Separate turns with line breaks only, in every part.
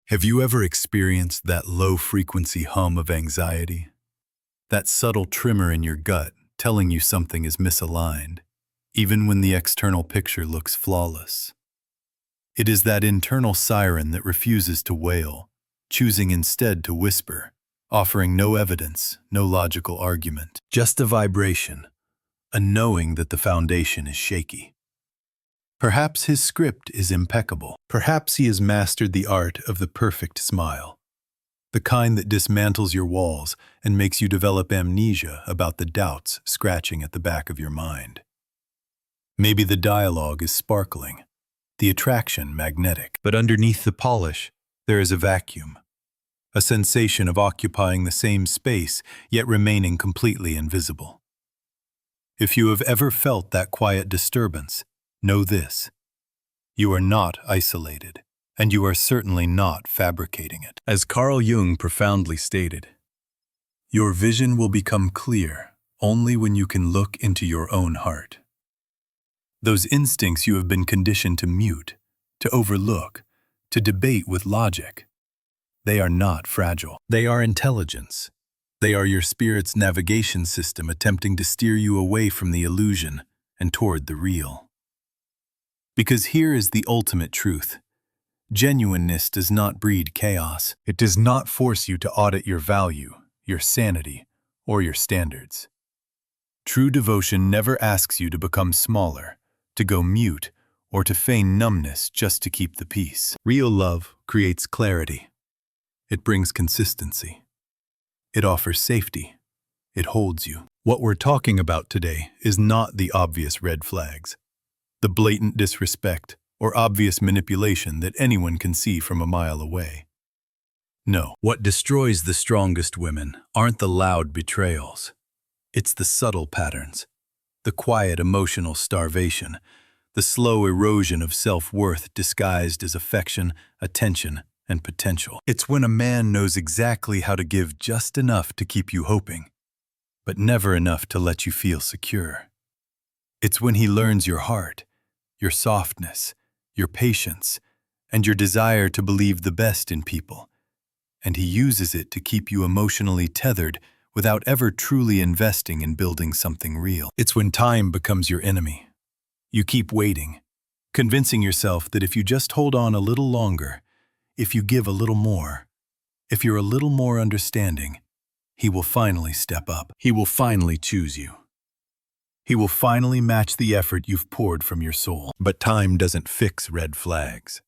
Have you ever experienced that low-frequency hum of anxiety? That subtle tremor in your gut telling you something is misaligned, even when the external picture looks flawless? It is that internal siren that refuses to wail, choosing instead to whisper, offering no evidence, no logical argument, just a vibration, a knowing that the foundation is shaky. Perhaps his script is impeccable. Perhaps he has mastered the art of the perfect smile, the kind that dismantles your walls and makes you develop amnesia about the doubts scratching at the back of your mind. Maybe the dialogue is sparkling, the attraction magnetic, but underneath the polish, there is a vacuum, a sensation of occupying the same space yet remaining completely invisible. If you have ever felt that quiet disturbance, know this: you are not isolated, and you are certainly not fabricating it. As Carl Jung profoundly stated, your vision will become clear only when you can look into your own heart. Those instincts you have been conditioned to mute, to overlook, to debate with logic, they are not fragile. They are intelligence. They are your spirit's navigation system attempting to steer you away from the illusion and toward the real. Because here is the ultimate truth. Genuineness does not breed chaos. It does not force you to audit your value, your sanity, or your standards. True devotion never asks you to become smaller, to go mute, or to feign numbness just to keep the peace. Real love creates clarity. It brings consistency. It offers safety. It holds you. What we're talking about today is not the obvious red flags, the blatant disrespect or obvious manipulation that anyone can see from a mile away. No, what destroys the strongest women aren't the loud betrayals. It's the subtle patterns, the quiet emotional starvation, the slow erosion of self-worth disguised as affection, attention, and potential. It's when a man knows exactly how to give just enough to keep you hoping, but never enough to let you feel secure. It's when he learns your heart, your softness, your patience, and your desire to believe the best in people, and he uses it to keep you emotionally tethered without ever truly investing in building something real. It's when time becomes your enemy. You keep waiting, convincing yourself that if you just hold on a little longer, if you give a little more, if you're a little more understanding, he will finally step up. He will finally choose you. He will finally match the effort you've poured from your soul. But time doesn't fix red flags.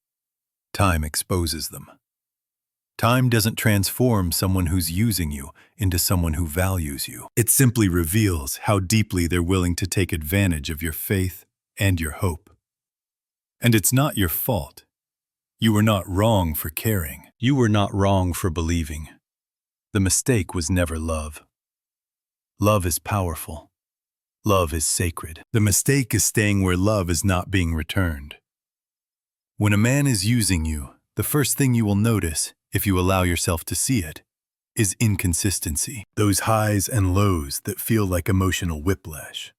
Time exposes them. Time doesn't transform someone who's using you into someone who values you. It simply reveals how deeply they're willing to take advantage of your faith and your hope. And it's not your fault. You were not wrong for caring. You were not wrong for believing. The mistake was never love. Love is powerful. Love is sacred. The mistake is staying where love is not being returned. When a man is using you, the first thing you will notice, if you allow yourself to see it, is inconsistency. Those highs and lows that feel like emotional whiplash.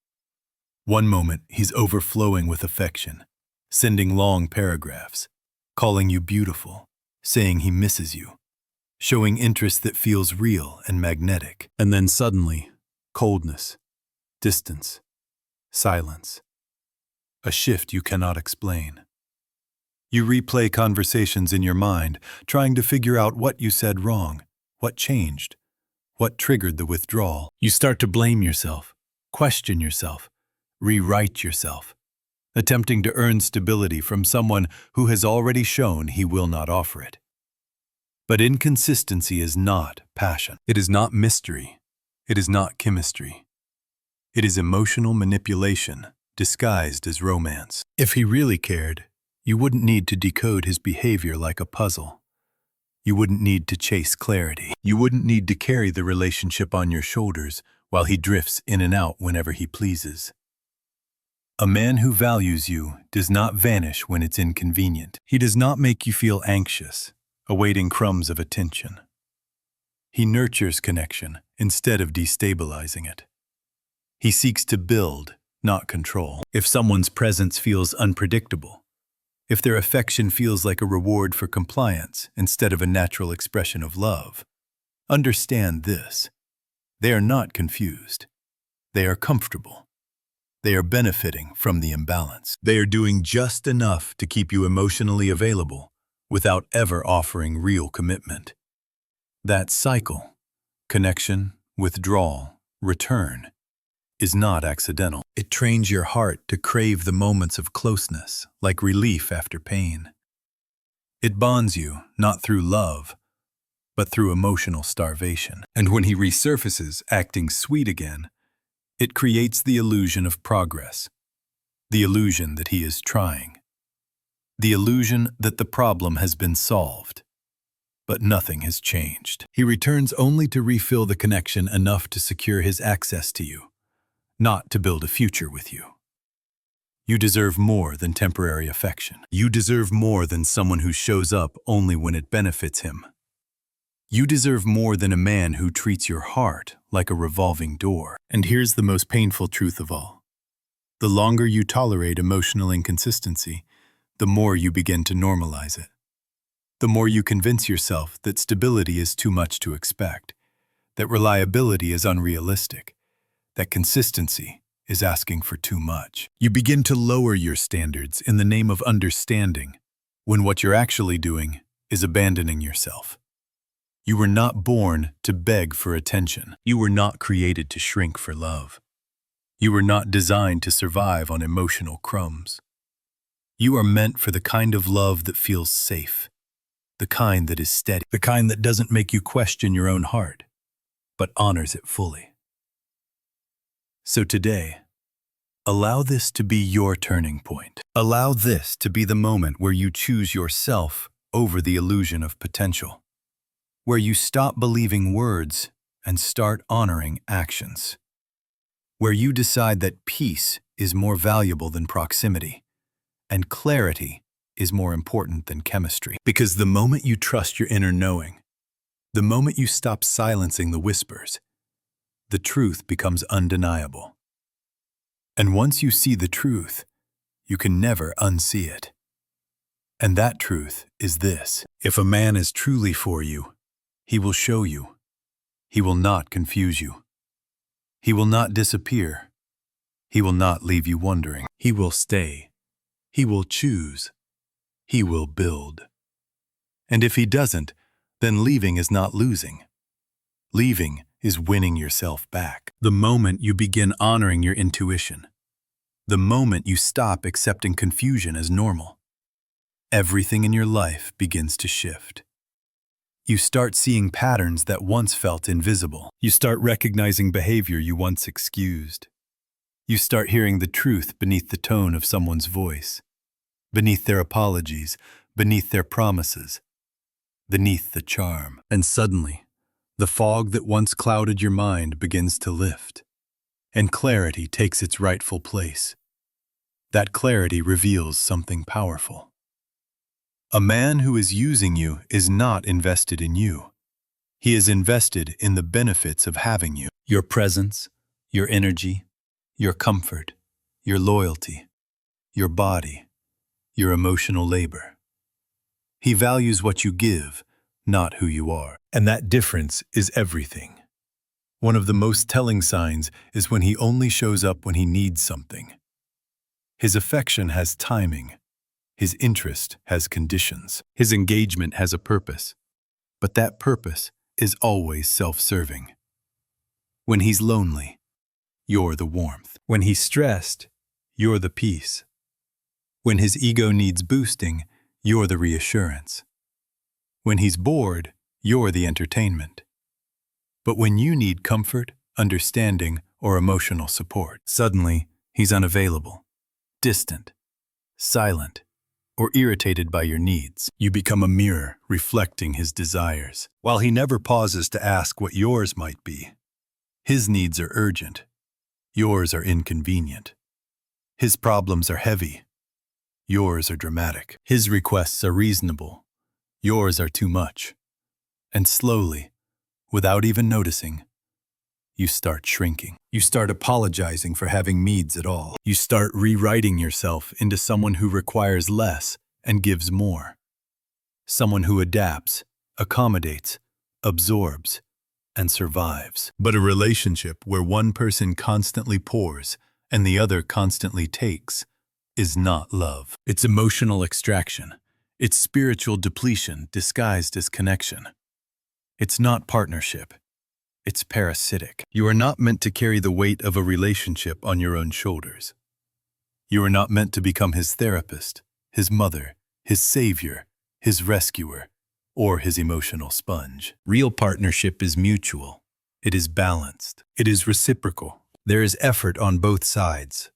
One moment, he's overflowing with affection, sending long paragraphs, calling you beautiful, saying he misses you, showing interest that feels real and magnetic. And then suddenly, coldness, distance, silence, a shift you cannot explain. You replay conversations in your mind, trying to figure out what you said wrong, what changed, what triggered the withdrawal. You start to blame yourself, question yourself, rewrite yourself, attempting to earn stability from someone who has already shown he will not offer it. But inconsistency is not passion. It is not mystery. It is not chemistry. It is emotional manipulation disguised as romance. If he really cared, you wouldn't need to decode his behavior like a puzzle. You wouldn't need to chase clarity. You wouldn't need to carry the relationship on your shoulders while he drifts in and out whenever he pleases. A man who values you does not vanish when it's inconvenient. He does not make you feel anxious, awaiting crumbs of attention. He nurtures connection instead of destabilizing it. He seeks to build, not control. If someone's presence feels unpredictable, if their affection feels like a reward for compliance instead of a natural expression of love, understand this. They are not confused. They are comfortable. They are benefiting from the imbalance. They are doing just enough to keep you emotionally available without ever offering real commitment. That cycle, connection, withdrawal, return, is not accidental. It trains your heart to crave the moments of closeness, like relief after pain. It bonds you not through love, but through emotional starvation. And when he resurfaces, acting sweet again, it creates the illusion of progress, the illusion that he is trying, the illusion that the problem has been solved. But nothing has changed. He returns only to refill the connection enough to secure his access to you, not to build a future with you. You deserve more than temporary affection. You deserve more than someone who shows up only when it benefits him. You deserve more than a man who treats your heart like a revolving door. And here's the most painful truth of all. The longer you tolerate emotional inconsistency, the more you begin to normalize it. The more you convince yourself that stability is too much to expect, that reliability is unrealistic, that consistency is asking for too much. You begin to lower your standards in the name of understanding, when what you're actually doing is abandoning yourself. You were not born to beg for attention. You were not created to shrink for love. You were not designed to survive on emotional crumbs. You are meant for the kind of love that feels safe, the kind that is steady, the kind that doesn't make you question your own heart, but honors it fully. So today, allow this to be your turning point. Allow this to be the moment where you choose yourself over the illusion of potential, where you stop believing words and start honoring actions, where you decide that peace is more valuable than proximity, and clarity is more important than chemistry. Because the moment you trust your inner knowing, the moment you stop silencing the whispers, the truth becomes undeniable. And once you see the truth, you can never unsee it. And that truth is this: if a man is truly for you, he will show you. He will not confuse you. He will not disappear. He will not leave you wondering. He will stay. He will choose. He will build. And if he doesn't, then leaving is not losing. Leaving is winning yourself back. The moment you begin honoring your intuition, the moment you stop accepting confusion as normal, everything in your life begins to shift. You start seeing patterns that once felt invisible. You start recognizing behavior you once excused. You start hearing the truth beneath the tone of someone's voice, beneath their apologies, beneath their promises, beneath the charm. And suddenly, the fog that once clouded your mind begins to lift, and clarity takes its rightful place. That clarity reveals something powerful. A man who is using you is not invested in you. He is invested in the benefits of having you. Your presence, your energy, your comfort, your loyalty, your body, your emotional labor. He values what you give, not who you are. And that difference is everything. One of the most telling signs is when he only shows up when he needs something. His affection has timing. His interest has conditions. His engagement has a purpose. But that purpose is always self-serving. When he's lonely, you're the warmth. When he's stressed, you're the peace. When his ego needs boosting, you're the reassurance. When he's bored, you're the entertainment. But when you need comfort, understanding, or emotional support, suddenly he's unavailable, distant, silent, or irritated by your needs. You become a mirror reflecting his desires, while he never pauses to ask what yours might be. His needs are urgent. Yours are inconvenient. His problems are heavy. Yours are dramatic. His requests are reasonable. Yours are too much. And slowly, without even noticing, you start shrinking. You start apologizing for having needs at all. You start rewriting yourself into someone who requires less and gives more. Someone who adapts, accommodates, absorbs, and survives. But a relationship where one person constantly pours and the other constantly takes is not love. It's emotional extraction. It's spiritual depletion disguised as connection. It's not partnership. It's parasitic. You are not meant to carry the weight of a relationship on your own shoulders. You are not meant to become his therapist, his mother, his savior, his rescuer, or his emotional sponge. Real partnership is mutual. It is balanced. It is reciprocal. There is effort on both sides.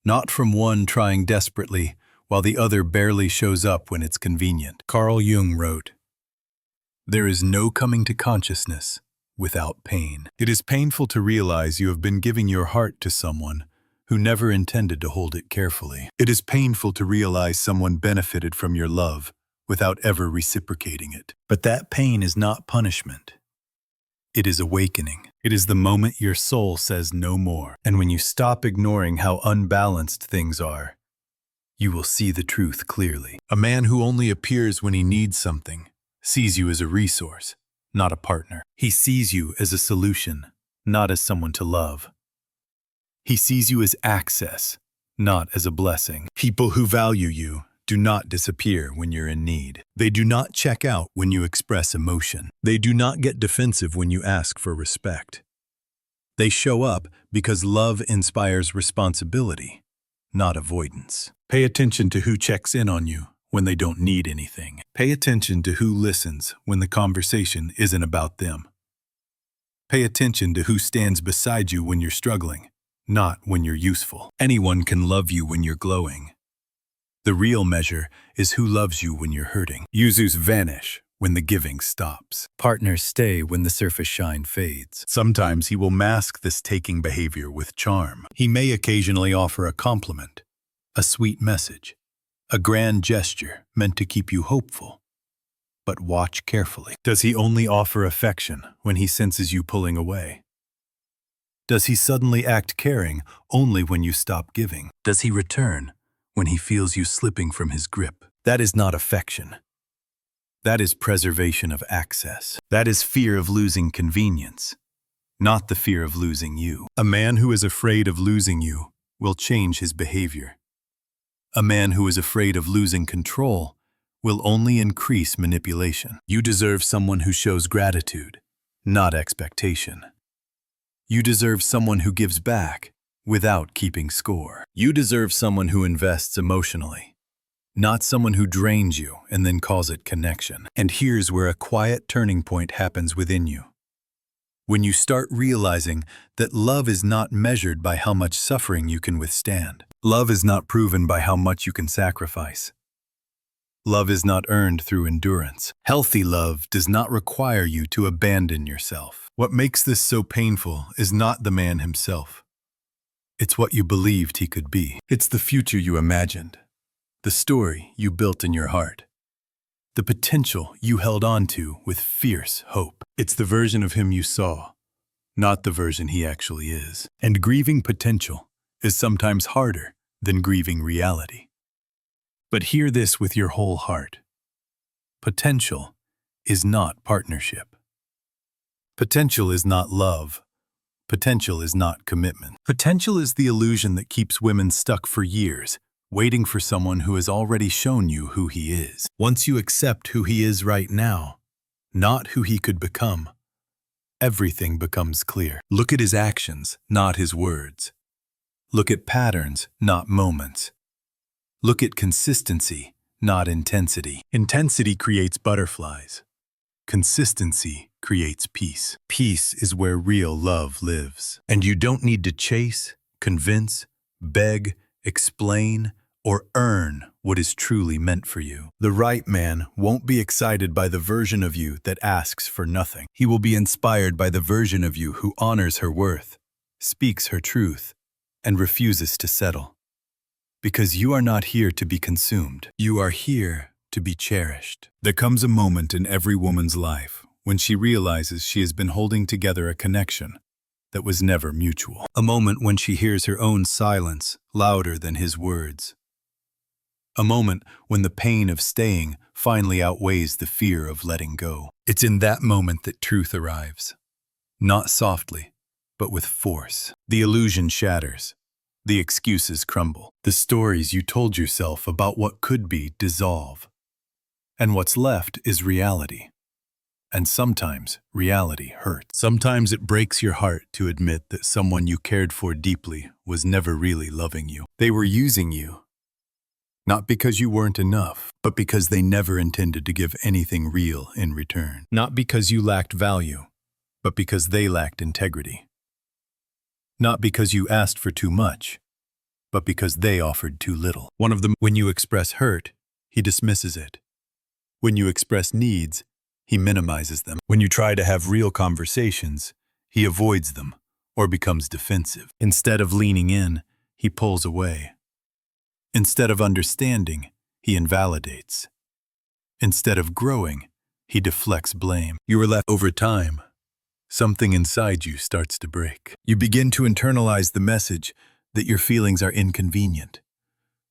Not from one trying desperately while the other barely shows up when it's convenient. Carl Jung wrote, "There is no coming to consciousness without pain." It is painful to realize you have been giving your heart to someone who never intended to hold it carefully. It is painful to realize someone benefited from your love without ever reciprocating it. But that pain is not punishment. It is awakening. It is the moment your soul says no more. And when you stop ignoring how unbalanced things are, you will see the truth clearly. A man who only appears when he needs something sees you as a resource, not a partner. He sees you as a solution, not as someone to love. He sees you as access, not as a blessing. People who value you do not disappear when you're in need. They do not check out when you express emotion. They do not get defensive when you ask for respect. They show up because love inspires responsibility, not avoidance. Pay attention to who checks in on you when they don't need anything. Pay attention to who listens when the conversation isn't about them. Pay attention to who stands beside you when you're struggling, not when you're useful. Anyone can love you when you're glowing. The real measure is who loves you when you're hurting. Users vanish when the giving stops. Partners stay when the surface shine fades. Sometimes he will mask this taking behavior with charm. He may occasionally offer a compliment, a sweet message, a grand gesture meant to keep you hopeful. But watch carefully. Does he only offer affection when he senses you pulling away? Does he suddenly act caring only when you stop giving? Does he return when he feels you slipping from his grip? That is not affection. That is preservation of access. That is fear of losing convenience, not the fear of losing you. A man who is afraid of losing you will change his behavior. A man who is afraid of losing control will only increase manipulation. You deserve someone who shows gratitude, not expectation. You deserve someone who gives back without keeping score. You deserve someone who invests emotionally, not someone who drains you and then calls it connection. And here's where a quiet turning point happens within you. When you start realizing that love is not measured by how much suffering you can withstand. Love is not proven by how much you can sacrifice. Love is not earned through endurance. Healthy love does not require you to abandon yourself. What makes this so painful is not the man himself. It's what you believed he could be. It's the future you imagined, the story you built in your heart, the potential you held on to with fierce hope. It's the version of him you saw, not the version he actually is. And grieving potential is sometimes harder than grieving reality. But hear this with your whole heart. Potential is not partnership. Potential is not love. Potential is not commitment. Potential is the illusion that keeps women stuck for years, waiting for someone who has already shown you who he is. Once you accept who he is right now, not who he could become, everything becomes clear. Look at his actions, not his words. Look at patterns, not moments. Look at consistency, not intensity. Intensity creates butterflies. Consistency creates peace. Peace is where real love lives. And you don't need to chase, convince, beg, explain, or earn what is truly meant for you. The right man won't be excited by the version of you that asks for nothing. He will be inspired by the version of you who honors her worth, speaks her truth, and refuses to settle. Because you are not here to be consumed. You are here to be cherished. There comes a moment in every woman's life when she realizes she has been holding together a connection that was never mutual. A moment when she hears her own silence louder than his words. A moment when the pain of staying finally outweighs the fear of letting go. It's in that moment that truth arrives. Not softly, but with force. The illusion shatters. The excuses crumble. The stories you told yourself about what could be dissolve. And what's left is reality. And sometimes reality hurts. Sometimes it breaks your heart to admit that someone you cared for deeply was never really loving you. They were using you. Not because you weren't enough, but because they never intended to give anything real in return. Not because you lacked value, but because they lacked integrity. Not because you asked for too much, but because they offered too little. One of them, when you express hurt, he dismisses it. When you express needs, he minimizes them. When you try to have real conversations, he avoids them or becomes defensive. Instead of leaning in, he pulls away. Instead of understanding, he invalidates. Instead of growing, he deflects blame. You are left over time. Something inside you starts to break. You begin to internalize the message that your feelings are inconvenient,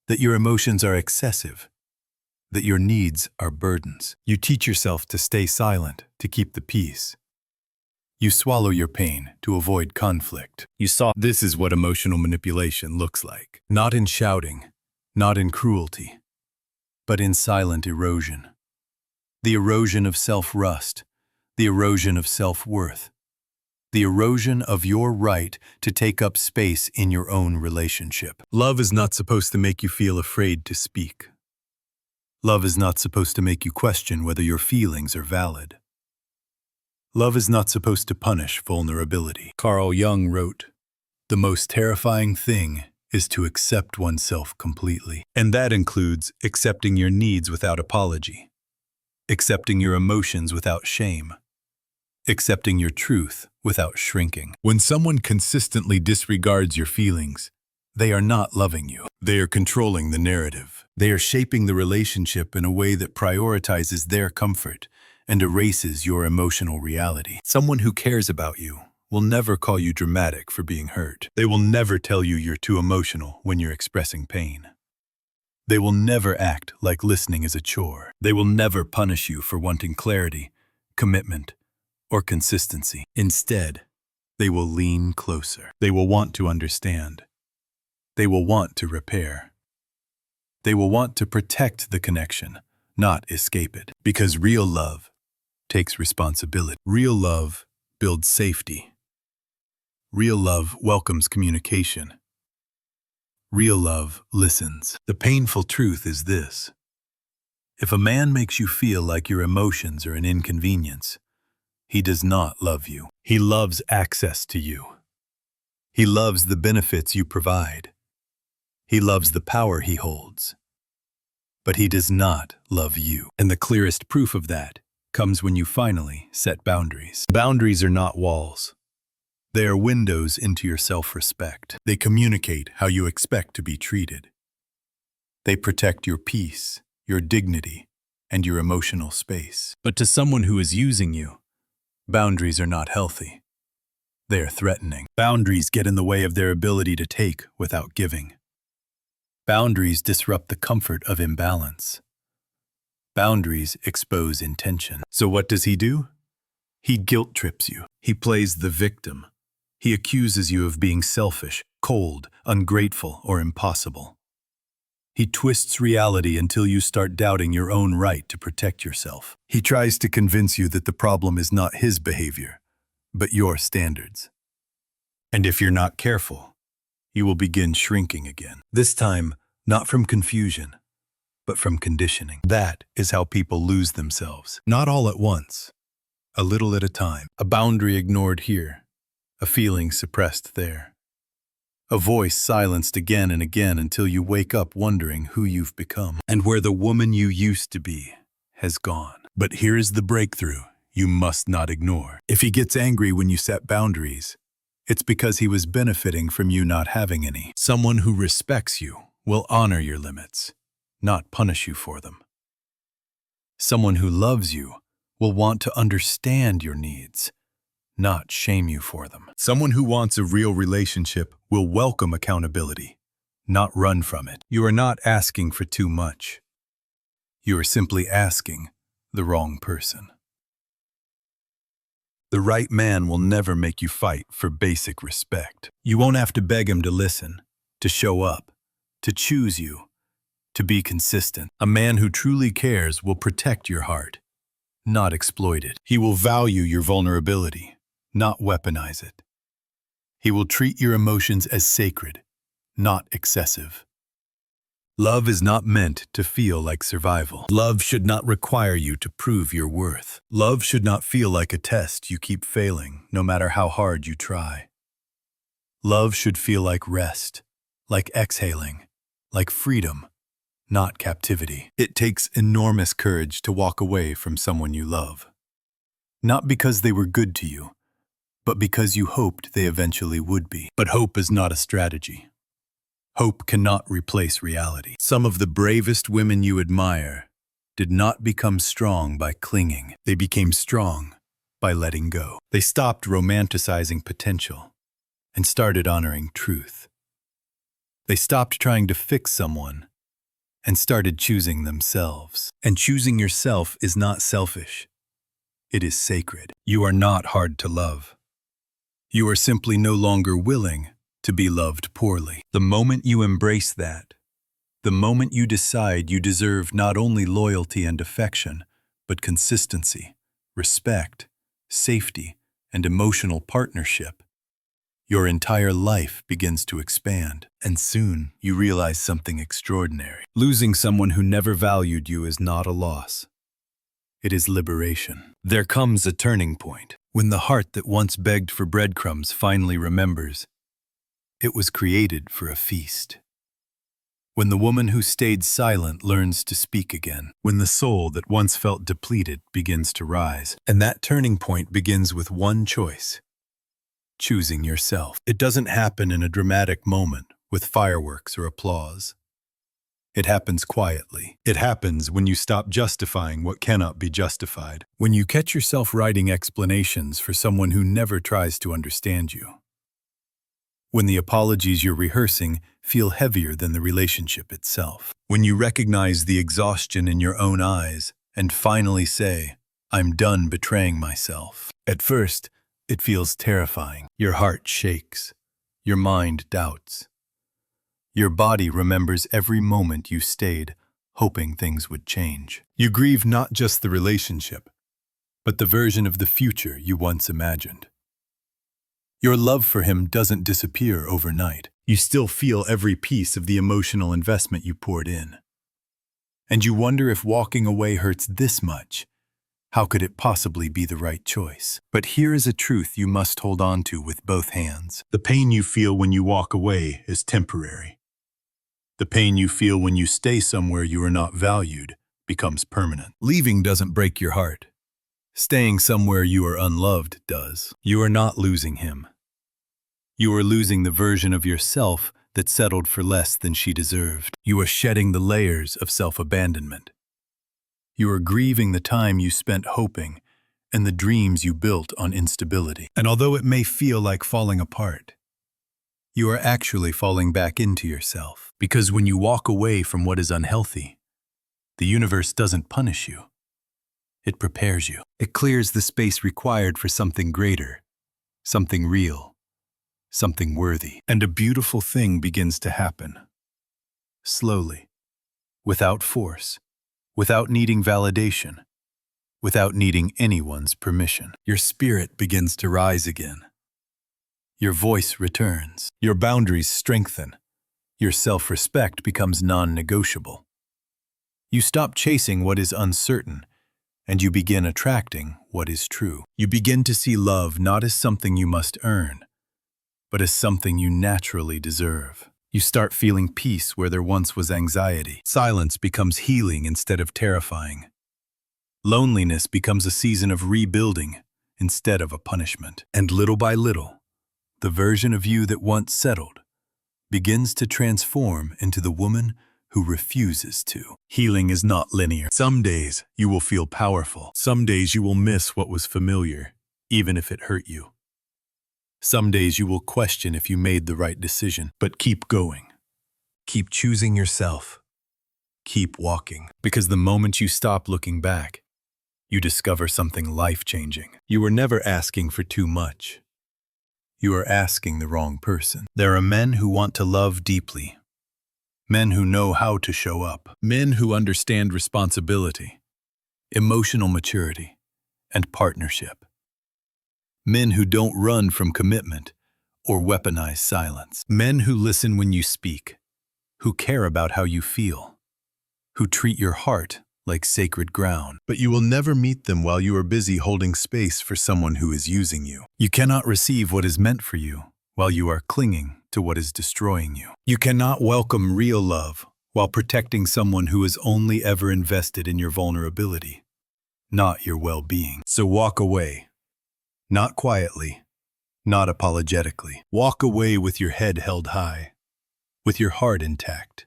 that your emotions are excessive, that your needs are burdens. You teach yourself to stay silent, to keep the peace. You swallow your pain to avoid conflict. This is what emotional manipulation looks like. Not in shouting, not in cruelty, but in silent erosion. The erosion of self-rust, the erosion of self-worth, the erosion of your right to take up space in your own relationship. Love is not supposed to make you feel afraid to speak. Love is not supposed to make you question whether your feelings are valid. Love is not supposed to punish vulnerability. Carl Jung wrote, "The most terrifying thing is to accept oneself completely." And that includes accepting your needs without apology, accepting your emotions without shame, accepting your truth without shrinking. When someone consistently disregards your feelings, they are not loving you. They are controlling the narrative. They are shaping the relationship in a way that prioritizes their comfort and erases your emotional reality. Someone who cares about you will never call you dramatic for being hurt. They will never tell you you're too emotional when you're expressing pain. They will never act like listening is a chore. They will never punish you for wanting clarity, commitment, or consistency. Instead, they will lean closer. They will want to understand. They will want to repair. They will want to protect the connection, not escape it. Because real love takes responsibility. Real love builds safety. Real love welcomes communication. Real love listens. The painful truth is this: if a man makes you feel like your emotions are an inconvenience, he does not love you. He loves access to you. He loves the benefits you provide. He loves the power he holds. But he does not love you. And the clearest proof of that comes when you finally set boundaries. Boundaries are not walls. They are windows into your self-respect. They communicate how you expect to be treated. They protect your peace, your dignity, and your emotional space. But to someone who is using you, boundaries are not healthy. They are threatening. Boundaries get in the way of their ability to take without giving. Boundaries disrupt the comfort of imbalance. Boundaries expose intention. So what does he do? He guilt trips you. He plays the victim. He accuses you of being selfish, cold, ungrateful, or impossible. He twists reality until you start doubting your own right to protect yourself. He tries to convince you that the problem is not his behavior, but your standards. And if you're not careful, you will begin shrinking again. This time, not from confusion, but from conditioning. That is how people lose themselves. Not all at once, a little at a time. A boundary ignored here, a feeling suppressed there. A voice silenced again and again until you wake up wondering who you've become and where the woman you used to be has gone. But here is the breakthrough you must not ignore. If he gets angry when you set boundaries, it's because he was benefiting from you not having any. Someone who respects you will honor your limits, not punish you for them. Someone who loves you will want to understand your needs, not shame you for them. Someone who wants a real relationship will welcome accountability, not run from it. You are not asking for too much. You are simply asking the wrong person. The right man will never make you fight for basic respect. You won't have to beg him to listen, to show up, to choose you, to be consistent. A man who truly cares will protect your heart, not exploit it. He will value your vulnerability, not weaponize it. He will treat your emotions as sacred, not excessive. Love is not meant to feel like survival. Love should not require you to prove your worth. Love should not feel like a test you keep failing, no matter how hard you try. Love should feel like rest, like exhaling, like freedom, not captivity. It takes enormous courage to walk away from someone you love. Not because they were good to you, but because you hoped they eventually would be. But hope is not a strategy. Hope cannot replace reality. Some of the bravest women you admire did not become strong by clinging. They became strong by letting go. They stopped romanticizing potential and started honoring truth. They stopped trying to fix someone and started choosing themselves. And choosing yourself is not selfish. It is sacred. You are not hard to love. You are simply no longer willing to be loved poorly. The moment you embrace that, the moment you decide you deserve not only loyalty and affection, but consistency, respect, safety, and emotional partnership, your entire life begins to expand. And soon you realize something extraordinary. Losing someone who never valued you is not a loss. It is liberation. There comes a turning point when the heart that once begged for breadcrumbs finally remembers it was created for a feast. When the woman who stayed silent learns to speak again. When the soul that once felt depleted begins to rise. And that turning point begins with one choice: choosing yourself. It doesn't happen in a dramatic moment with fireworks or applause. It happens quietly. It happens when you stop justifying what cannot be justified. When you catch yourself writing explanations for someone who never tries to understand you. When the apologies you're rehearsing feel heavier than the relationship itself. When you recognize the exhaustion in your own eyes and finally say, "I'm done betraying myself." At first, it feels terrifying. Your heart shakes. Your mind doubts. Your body remembers every moment you stayed, hoping things would change. You grieve not just the relationship, but the version of the future you once imagined. Your love for him doesn't disappear overnight. You still feel every piece of the emotional investment you poured in. And you wonder if walking away hurts this much. How could it possibly be the right choice? But here is a truth you must hold on to with both hands. The pain you feel when you walk away is temporary. The pain you feel when you stay somewhere you are not valued becomes permanent. Leaving doesn't break your heart. Staying somewhere you are unloved does. You are not losing him. You are losing the version of yourself that settled for less than she deserved. You are shedding the layers of self-abandonment. You are grieving the time you spent hoping and the dreams you built on instability. And although it may feel like falling apart, you are actually falling back into yourself. Because when you walk away from what is unhealthy, the universe doesn't punish you. It prepares you. It clears the space required for something greater, something real, something worthy. And a beautiful thing begins to happen. Slowly, without force, without needing validation, without needing anyone's permission. Your spirit begins to rise again. Your voice returns. Your boundaries strengthen. Your self-respect becomes non-negotiable. You stop chasing what is uncertain, and you begin attracting what is true. You begin to see love not as something you must earn, but as something you naturally deserve. You start feeling peace where there once was anxiety. Silence becomes healing instead of terrifying. Loneliness becomes a season of rebuilding instead of a punishment. And little by little, the version of you that once settled begins to transform into the woman who refuses to. Healing is not linear. Some days you will feel powerful. Some days you will miss what was familiar, even if it hurt you. Some days you will question if you made the right decision, but keep going. Keep choosing yourself. Keep walking. Because the moment you stop looking back, you discover something life-changing. You were never asking for too much. You are asking the wrong person. There are men who want to love deeply. Men who know how to show up. Men who understand responsibility, emotional maturity, and partnership. Men who don't run from commitment or weaponize silence. Men who listen when you speak, who care about how you feel, who treat your heart like sacred ground. But you will never meet them while you are busy holding space for someone who is using you. You cannot receive what is meant for you while you are clinging to what is destroying you. You cannot welcome real love while protecting someone who is only ever invested in your vulnerability, not your well-being. So walk away, not quietly, not apologetically. Walk away with your head held high, with your heart intact,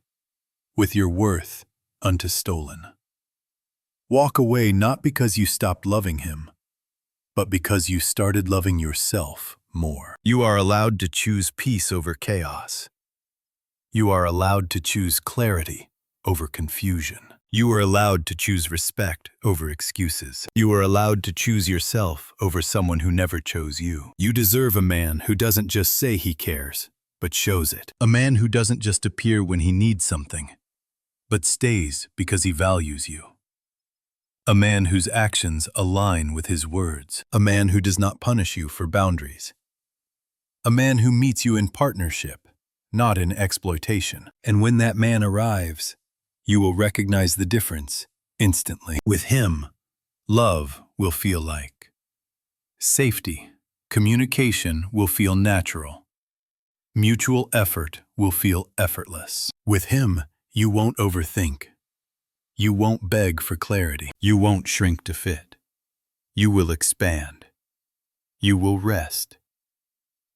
with your worth unstolen. Walk away not because you stopped loving him, but because you started loving yourself more. You are allowed to choose peace over chaos. You are allowed to choose clarity over confusion. You are allowed to choose respect over excuses. You are allowed to choose yourself over someone who never chose you. You deserve a man who doesn't just say he cares, but shows it. A man who doesn't just appear when he needs something, but stays because he values you. A man whose actions align with his words. A man who does not punish you for boundaries. A man who meets you in partnership, not in exploitation. And when that man arrives, you will recognize the difference instantly. With him, love will feel like safety. Communication will feel natural. Mutual effort will feel effortless. With him, you won't overthink. You won't beg for clarity. You won't shrink to fit. You will expand. You will rest.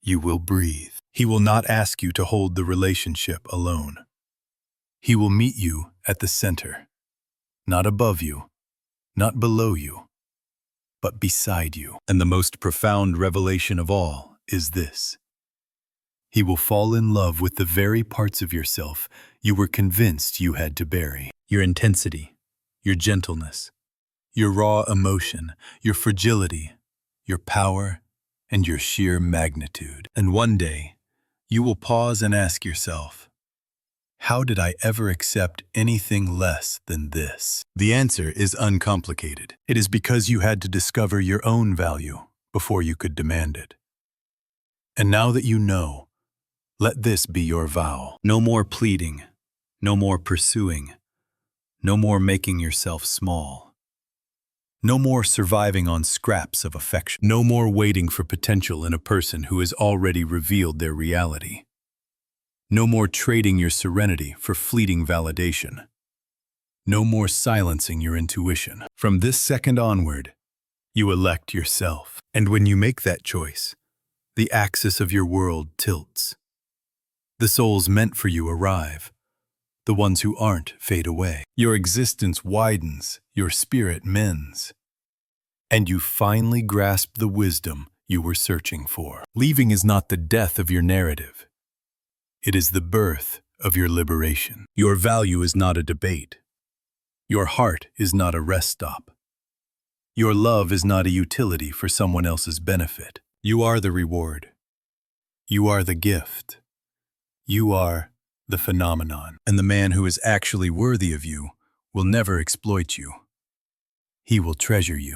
You will breathe. He will not ask you to hold the relationship alone. He will meet you at the center, not above you, not below you, but beside you. And the most profound revelation of all is this: he will fall in love with the very parts of yourself you were convinced you had to bury. Your intensity, your gentleness, your raw emotion, your fragility, your power, and your sheer magnitude. And one day, you will pause and ask yourself, how did I ever accept anything less than this? The answer is uncomplicated. It is because you had to discover your own value before you could demand it. And now that you know, let this be your vow. No more pleading, no more pursuing, no more making yourself small. No more surviving on scraps of affection. No more waiting for potential in a person who has already revealed their reality. No more trading your serenity for fleeting validation. No more silencing your intuition. From this second onward, you elect yourself. And when you make that choice, the axis of your world tilts. The souls meant for you arrive. The ones who aren't fade away. Your existence widens, your spirit mends. And you finally grasp the wisdom you were searching for. Leaving is not the death of your narrative. It is the birth of your liberation. Your value is not a debate. Your heart is not a rest stop. Your love is not a utility for someone else's benefit. You are the reward. You are the gift. You are the phenomenon. And the man who is actually worthy of you will never exploit you. He will treasure you.